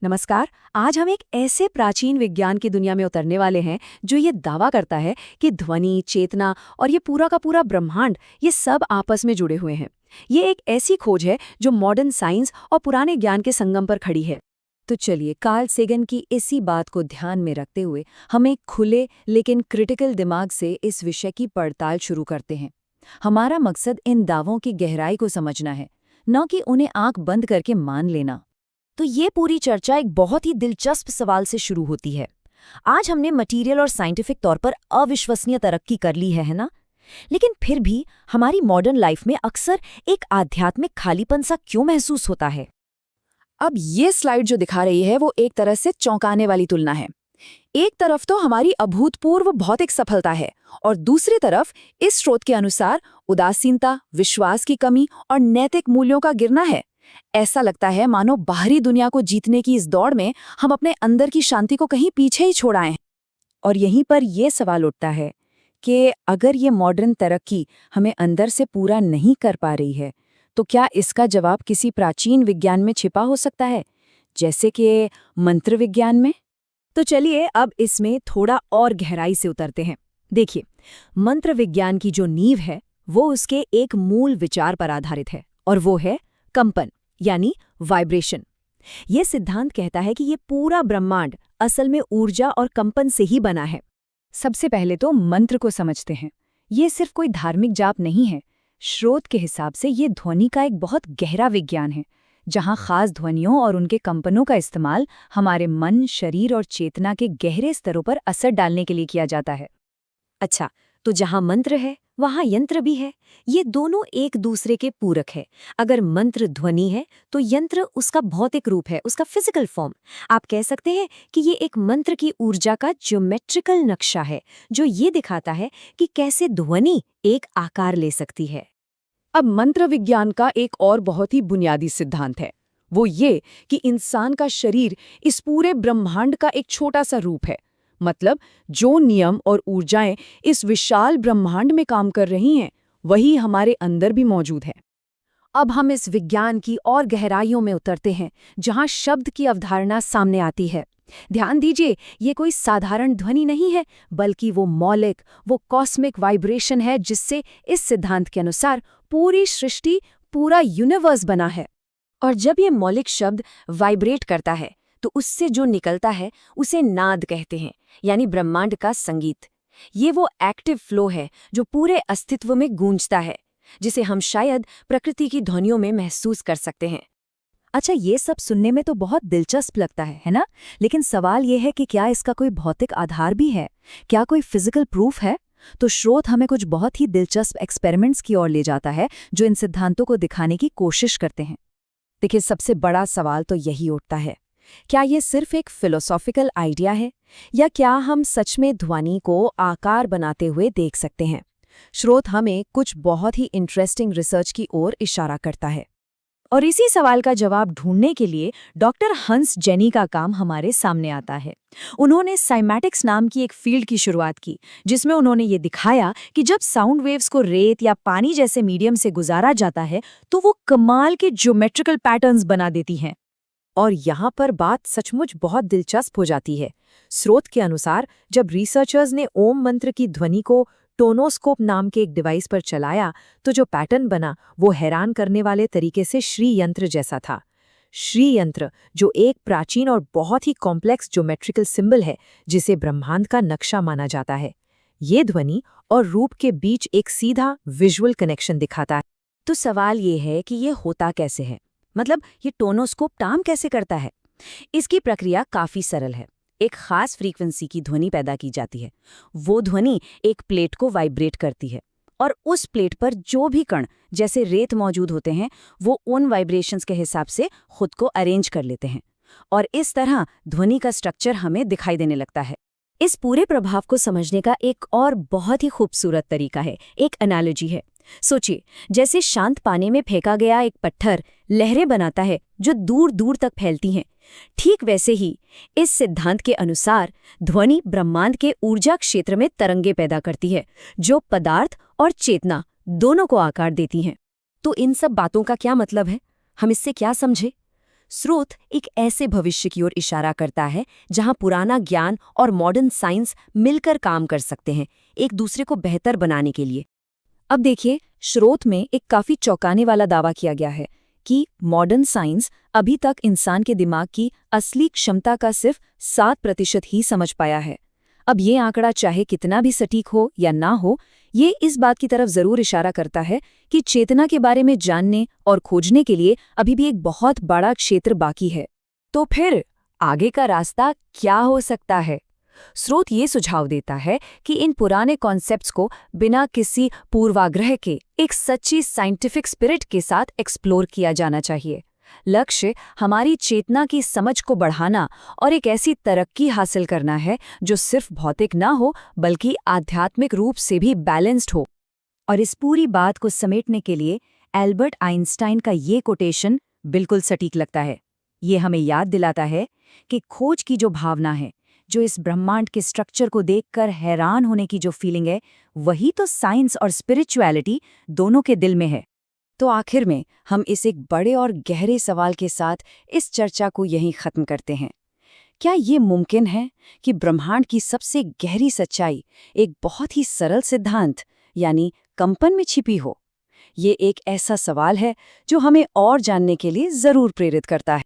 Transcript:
नमस्कार। आज हम एक ऐसे प्राचीन विज्ञान की दुनिया में उतरने वाले हैं जो ये दावा करता है कि ध्वनि, चेतना और ये पूरा का पूरा ब्रह्मांड ये सब आपस में जुड़े हुए हैं। ये एक ऐसी खोज है जो मॉडर्न साइंस और पुराने ज्ञान के संगम पर खड़ी है। तो चलिए कार्ल सेगन की इसी बात को ध्यान में रखते हुए हम एक खुले लेकिन क्रिटिकल दिमाग से इस विषय की पड़ताल शुरू करते हैं। हमारा मकसद इन दावों की गहराई को समझना है, न कि उन्हें आंख बंद करके मान लेना। तो ये पूरी चर्चा एक बहुत ही दिलचस्प सवाल से शुरू होती है। आज हमने मटेरियल और साइंटिफिक तौर पर अविश्वसनीय तरक्की कर ली है ना? लेकिन फिर भी हमारी मॉडर्न लाइफ में अक्सर एक आध्यात्मिक खालीपन सा क्यों महसूस होता है? अब ये स्लाइड जो दिखा रही है वो एक तरह से चौंकाने वाली तुलना है। एक तरफ तो हमारी अभूतपूर्व भौतिक सफलता है और दूसरी तरफ इस स्रोत के अनुसार उदासीनता, विश्वास की कमी और नैतिक मूल्यों का गिरना है। ऐसा लगता है मानो बाहरी दुनिया को जीतने की इस दौड़ में हम अपने अंदर की शांति को कहीं पीछे ही छोड़ आए हैं। और यहीं पर यह सवाल उठता है कि अगर ये मॉडर्न तरक्की हमें अंदर से पूरा नहीं कर पा रही है, तो क्या इसका जवाब किसी प्राचीन विज्ञान में छिपा हो सकता है, जैसे कि मंत्र विज्ञान में? तो चलिए अब इसमें थोड़ा और गहराई से उतरते हैं। देखिए, मंत्र विज्ञान की जो नींव है वो उसके एक मूल विचार पर आधारित है और वो है कंपन यानी वाइब्रेशन। ये सिद्धांत कहता है कि ये पूरा ब्रह्मांड असल में ऊर्जा और कंपन से ही बना है। सबसे पहले तो मंत्र को समझते हैं। ये सिर्फ कोई धार्मिक जाप नहीं है। स्रोत के हिसाब से ये ध्वनि का एक बहुत गहरा विज्ञान है, जहाँ खास ध्वनियों और उनके कंपनों का इस्तेमाल हमारे मन, शरीर और चेतना के गहरे स्तरों पर असर डालने के लिए किया जाता है। अच्छा, तो जहाँ मंत्र है वहाँ यंत्र भी है। ये दोनों एक दूसरे के पूरक है। अगर मंत्र ध्वनि है तो यंत्र उसका भौतिक रूप है, उसका फिजिकल फॉर्म। आप कह सकते हैं कि ये एक मंत्र की ऊर्जा का ज्योमेट्रिकल नक्शा है जो ये दिखाता है कि कैसे ध्वनि एक आकार ले सकती है। अब मंत्र विज्ञान का एक और बहुत ही बुनियादी सिद्धांत है, वो ये कि इंसान का शरीर इस पूरे ब्रह्मांड का एक छोटा सा रूप है। मतलब जो नियम और ऊर्जाएं इस विशाल ब्रह्मांड में काम कर रही हैं, वही हमारे अंदर भी मौजूद है। अब हम इस विज्ञान की और गहराइयों में उतरते हैं, जहां शब्द की अवधारणा सामने आती है। ध्यान दीजिए, ये कोई साधारण ध्वनि नहीं है, बल्कि वो मौलिक, वो कॉस्मिक वाइब्रेशन है जिससे इस सिद्धांत के अनुसार पूरी सृष्टि, पूरा यूनिवर्स बना है। और जब ये मौलिक शब्द वाइब्रेट करता है तो उससे जो निकलता है उसे नाद कहते हैं, यानी ब्रह्मांड का संगीत। ये वो एक्टिव फ्लो है जो पूरे अस्तित्व में गूंजता है, जिसे हम शायद प्रकृति की ध्वनियों में महसूस कर सकते हैं। अच्छा, ये सब सुनने में तो बहुत दिलचस्प लगता है ना? लेकिन सवाल ये है कि क्या इसका कोई भौतिक आधार भी है? क्या कोई फिजिकल प्रूफ है? तो स्रोत हमें कुछ बहुत ही दिलचस्प एक्सपेरिमेंट्स की ओर ले जाता है जो इन सिद्धांतों को दिखाने की कोशिश करते हैं। देखिए, सबसे बड़ा सवाल तो यही उठता है, क्या ये सिर्फ एक फिलोसॉफिकल आइडिया है या क्या हम सच में ध्वनि को आकार बनाते हुए देख सकते हैं? स्रोत हमें कुछ बहुत ही इंटरेस्टिंग रिसर्च की ओर इशारा करता है और इसी सवाल का जवाब ढूंढने के लिए डॉक्टर हंस जेनी का काम हमारे सामने आता है। उन्होंने साइमैटिक्स नाम की एक फील्ड की शुरुआत की, जिसमें उन्होंने ये दिखाया कि जब साउंड वेव्स को रेत या पानी जैसे मीडियम से गुजारा जाता है तो वो कमाल के ज्योमेट्रिकल पैटर्न्स बना देती हैं। और यहाँ पर बात सचमुच बहुत दिलचस्प हो जाती है। स्रोत के अनुसार जब रिसर्चर्स ने ओम मंत्र की ध्वनि को टोनोस्कोप नाम के एक डिवाइस पर चलाया तो जो पैटर्न बना वो हैरान करने वाले तरीके से श्री यंत्र जैसा था। श्री यंत्र जो एक प्राचीन और बहुत ही कॉम्प्लेक्स ज्योमेट्रिकल सिंबल है जिसे ब्रह्मांड का नक्शा माना जाता है। ये ध्वनि और रूप के बीच एक सीधा विजुअल कनेक्शन दिखाता है। तो सवाल ये है कि ये होता कैसे है, मतलब ये टोनोस्कोप काम कैसे करता है? इसकी प्रक्रिया काफी सरल है। एक खास फ्रीक्वेंसी की ध्वनि पैदा की जाती है। वो ध्वनि एक प्लेट को वाइब्रेट करती है और उस प्लेट पर जो भी कण जैसे रेत मौजूद होते हैं वो उन वाइब्रेशंस के हिसाब से खुद को अरेंज कर लेते हैं और इस तरह ध्वनि का स्ट्रक्चर हमें दिखाई देने लगता है। इस पूरे प्रभाव को समझने का एक और बहुत ही खूबसूरत तरीका है, एक एनालॉजी है। सोचिए, जैसे शांत पानी में फेंका गया एक पत्थर लहरें बनाता है जो दूर दूर तक फैलती हैं, ठीक वैसे ही इस सिद्धांत के अनुसार ध्वनि ब्रह्मांड के ऊर्जा क्षेत्र में तरंगे पैदा करती है जो पदार्थ और चेतना दोनों को आकार देती हैं। तो इन सब बातों का क्या मतलब है? हम इससे क्या समझे? स्रोत एक ऐसे भविष्य की ओर इशारा करता है जहां पुराना ज्ञान और मॉडर्न साइंस मिलकर काम कर सकते हैं, एक दूसरे को बेहतर बनाने के लिए। अब देखिए, स्रोत में एक काफी चौंकाने वाला दावा किया गया है कि मॉडर्न साइंस अभी तक इंसान के दिमाग की असली क्षमता का सिर्फ 7% ही समझ पाया है। अब ये आंकड़ा चाहे कितना भी सटीक हो या ना हो, ये इस बात की तरफ जरूर इशारा करता है कि चेतना के बारे में जानने और खोजने के लिए अभी भी एक बहुत बड़ा क्षेत्र बाकी है। तो फिर आगे का रास्ता क्या हो सकता है? स्रोत ये सुझाव देता है कि इन पुराने कॉन्सेप्ट्स को बिना किसी पूर्वाग्रह के एक सच्ची साइंटिफिक स्पिरिट के साथ एक्सप्लोर किया जाना चाहिए। लक्ष्य हमारी चेतना की समझ को बढ़ाना और एक ऐसी तरक्की हासिल करना है जो सिर्फ भौतिक ना हो बल्कि आध्यात्मिक रूप से भी बैलेंस्ड हो। और इस पूरी बात को समेटने के लिए एल्बर्ट आइंस्टाइन का ये कोटेशन बिल्कुल सटीक लगता है। ये हमें याद दिलाता है कि खोज की जो भावना है, जो इस ब्रह्मांड के स्ट्रक्चर को देखकर हैरान होने की जो फीलिंग है, वही तो साइंस और स्पिरिचुअलिटी दोनों के दिल में है। तो आखिर में हम इस एक बड़े और गहरे सवाल के साथ इस चर्चा को यहीं खत्म करते हैं। क्या ये मुमकिन है कि ब्रह्मांड की सबसे गहरी सच्चाई एक बहुत ही सरल सिद्धांत यानी कंपन में छिपी हो? ये एक ऐसा सवाल है जो हमें और जानने के लिए जरूर प्रेरित करता है।